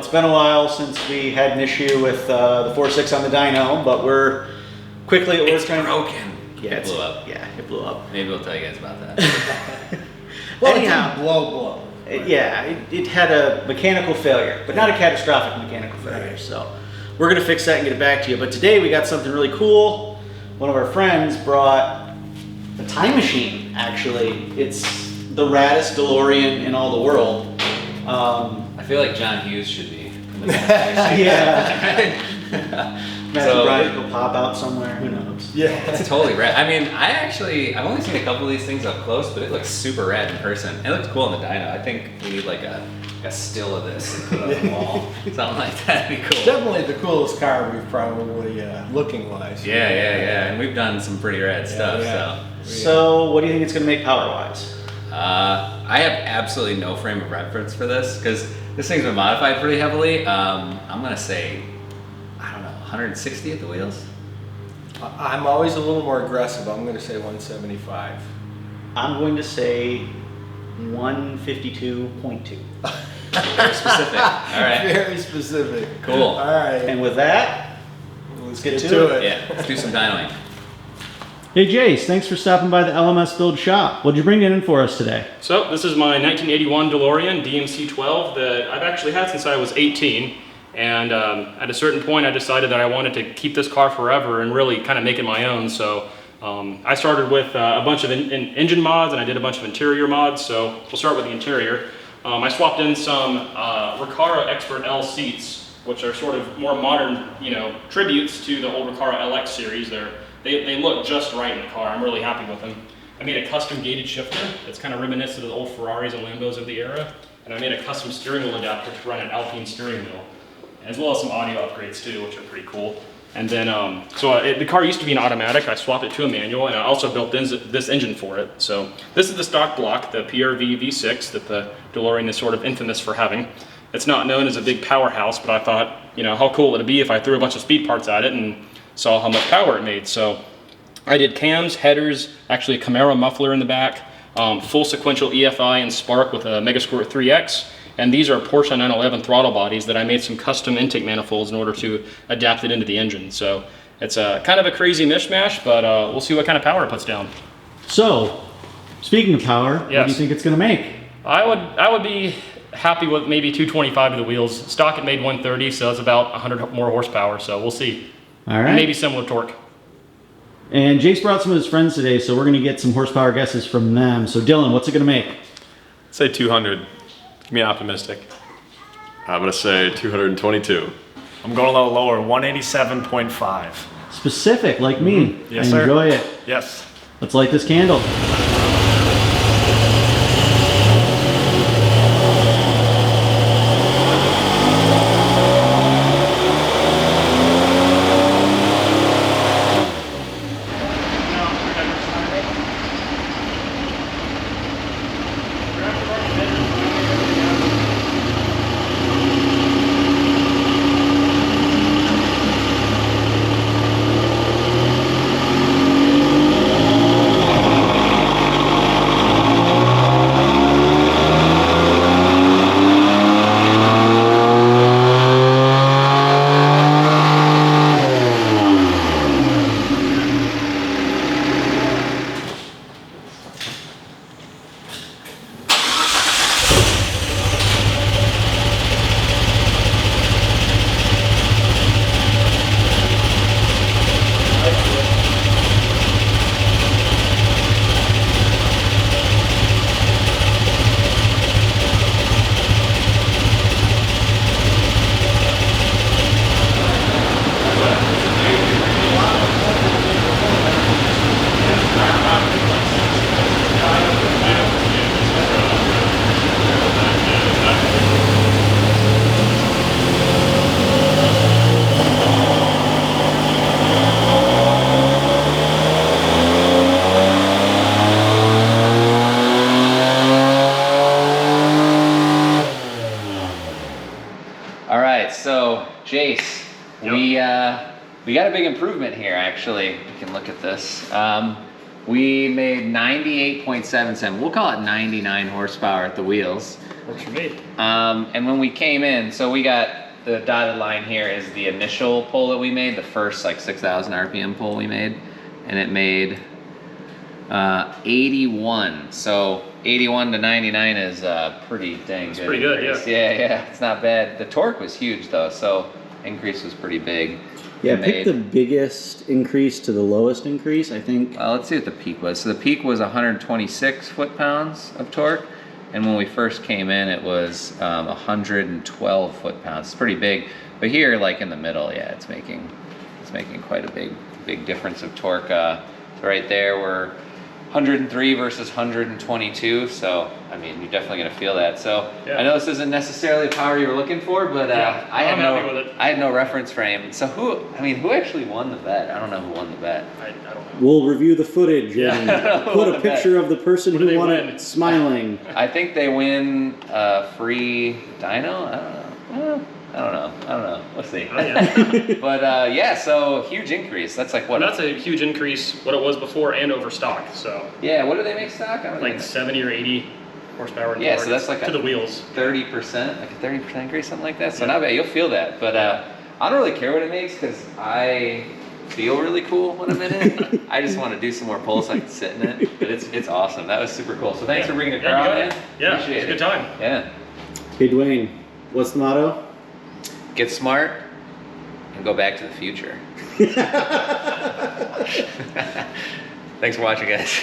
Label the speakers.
Speaker 1: it's been a while since we had an issue with the 4.6 on the dyno, but we're quickly at work trying.
Speaker 2: Broken.
Speaker 1: Yeah,
Speaker 2: it blew up.
Speaker 1: Yeah, it blew up.
Speaker 2: Maybe we'll tell you guys about that.
Speaker 3: Well,
Speaker 1: anyhow,
Speaker 3: it didn't blow.
Speaker 1: Yeah, it had a mechanical failure, but not a catastrophic mechanical failure.
Speaker 3: Right.
Speaker 1: So we're gonna fix that and get it back to you. But today we got something really cool. One of our friends brought a time machine. Actually, it's the raddest DeLorean in all the world.
Speaker 2: I feel like John Hughes should be. In the yeah.
Speaker 1: Imagine Brian will pop out somewhere. Who knows?
Speaker 3: Yeah,
Speaker 2: it's totally rad. I mean, I've only seen a couple of these things up close, but it looks super rad in person. It looks cool in the dyno. I think we need like a still of this and put it on the wall. Something like that would be cool.
Speaker 3: Definitely the coolest car we've probably looking wise.
Speaker 2: Yeah. And we've done some pretty rad stuff.
Speaker 3: Yeah.
Speaker 1: So what do you think it's going to make power wise?
Speaker 2: I have absolutely no frame of reference for this because this thing's been modified pretty heavily. I'm gonna say, I don't know, 160 at the wheels.
Speaker 3: I'm always a little more aggressive. I'm going to say 175.
Speaker 1: I'm going to say 152.2.
Speaker 2: Very specific. All right.
Speaker 3: Very specific.
Speaker 2: Cool.
Speaker 3: All right.
Speaker 1: And with that,
Speaker 3: let's get to it.
Speaker 2: Yeah, let's do some dynoing.
Speaker 1: Hey Jace, thanks for stopping by the LMS Build shop. What'd you bring in for us today?
Speaker 4: So this is my 1981 DeLorean DMC-12 that I've actually had since I was 18. And at a certain point I decided that I wanted to keep this car forever and really kind of make it my own. So I started with a bunch of engine mods and I did a bunch of interior mods. So we'll start with the interior. I swapped in some Recaro Expert L seats, which are sort of more modern, tributes to the old Recaro LX series. They look just right in the car. I'm really happy with them. I made a custom gated shifter that's kind of reminiscent of the old Ferraris and Lambos of the era. And I made a custom steering wheel adapter to run an Alpine steering wheel, as well as some audio upgrades too, which are pretty cool. And then, the car used to be an automatic. I swapped it to a manual, and I also built this engine for it. So this is the stock block, the PRV V6 that the DeLorean is sort of infamous for having. It's not known as a big powerhouse, but I thought, how cool would it be if I threw a bunch of speed parts at it and saw how much power it made. So I did cams, headers, actually a Camaro muffler in the back, full sequential EFI and spark with a Megasquirt 3X. And these are Porsche 911 throttle bodies that I made some custom intake manifolds in order to adapt it into the engine. So it's kind of a crazy mishmash, but we'll see what kind of power it puts down.
Speaker 1: So, speaking of power,
Speaker 4: Yes.
Speaker 1: what do you think it's going to make?
Speaker 4: I would be happy with maybe 225 to the wheels. Stock it made 130, so it's about 100 more horsepower. So we'll see.
Speaker 1: All right.
Speaker 4: Maybe similar torque.
Speaker 1: And Jace brought some of his friends today, so we're going to get some horsepower guesses from them. So Dylan, what's it going to make?
Speaker 5: Say 200. Give me optimistic.
Speaker 6: I'm gonna say 222.
Speaker 7: I'm going a little lower, 187.5.
Speaker 1: Specific, like me.
Speaker 7: Yes,
Speaker 1: I
Speaker 7: sir.
Speaker 1: enjoy it.
Speaker 7: Yes.
Speaker 1: Let's light this candle.
Speaker 2: Jace,
Speaker 4: Yep.
Speaker 2: we got a big improvement here, actually. We can look at this. We made 98.77. We'll call it 99 horsepower at the wheels.
Speaker 4: Works for me.
Speaker 2: And when we came in, so we got the dotted line here is the initial pull that we made, the first like 6,000 RPM pull we made, and it made 81. So 81 to 99 is pretty dang good.
Speaker 4: pretty good,
Speaker 2: increase.
Speaker 4: yeah.
Speaker 2: Yeah, it's not bad. The torque was huge though, so increase was pretty big.
Speaker 1: Yeah,
Speaker 2: It
Speaker 1: pick
Speaker 2: made-
Speaker 1: the biggest increase to the lowest increase, I think.
Speaker 2: Well, let's see what the peak was. So the peak was 126 foot-pounds of torque, and when we first came in, it was 112 foot-pounds. It's pretty big, but here, like in the middle, yeah, it's making quite a big difference of torque. So right there, we're 103 versus 122. So I mean, you're definitely gonna feel that. So
Speaker 4: Yeah.
Speaker 2: I know this isn't necessarily the power you were looking for, but
Speaker 4: Yeah,
Speaker 2: I had
Speaker 4: I'm
Speaker 2: no
Speaker 4: happy with it.
Speaker 2: I had no reference frame. So who actually won the bet? I don't know who won the bet.
Speaker 4: I don't know.
Speaker 1: We'll review the footage
Speaker 2: Yeah.
Speaker 1: and put a picture of the person
Speaker 4: What do
Speaker 1: who
Speaker 4: they
Speaker 1: won
Speaker 4: win?
Speaker 1: it smiling.
Speaker 2: I think they win free dyno. I don't know. We'll see.
Speaker 4: Oh, yeah.
Speaker 2: But yeah, so huge increase. That's like what?
Speaker 4: That's a huge increase what it was before and over stock. So
Speaker 2: Yeah, what do they make stock? I don't
Speaker 4: like
Speaker 2: know.
Speaker 4: 70 or 80 horsepower. and
Speaker 2: Yeah,
Speaker 4: torque
Speaker 2: so that's like
Speaker 4: to
Speaker 2: a-
Speaker 4: the wheels.
Speaker 2: 30%, like a 30% increase, something like that. So not bad. You'll feel that. But I don't really care what it makes because I feel really cool when I'm in it. I just want to do some more pulls so I can sit in it. But it's awesome. That was super cool. So thanks for bringing the car
Speaker 4: Yeah, you
Speaker 2: on,
Speaker 4: got
Speaker 2: man.
Speaker 4: it. Yeah,
Speaker 2: Appreciate
Speaker 4: it's a
Speaker 2: it.
Speaker 4: good time.
Speaker 2: Yeah.
Speaker 1: Hey Dwayne, what's the motto?
Speaker 2: Get smart and go back to the future. Thanks for watching, guys.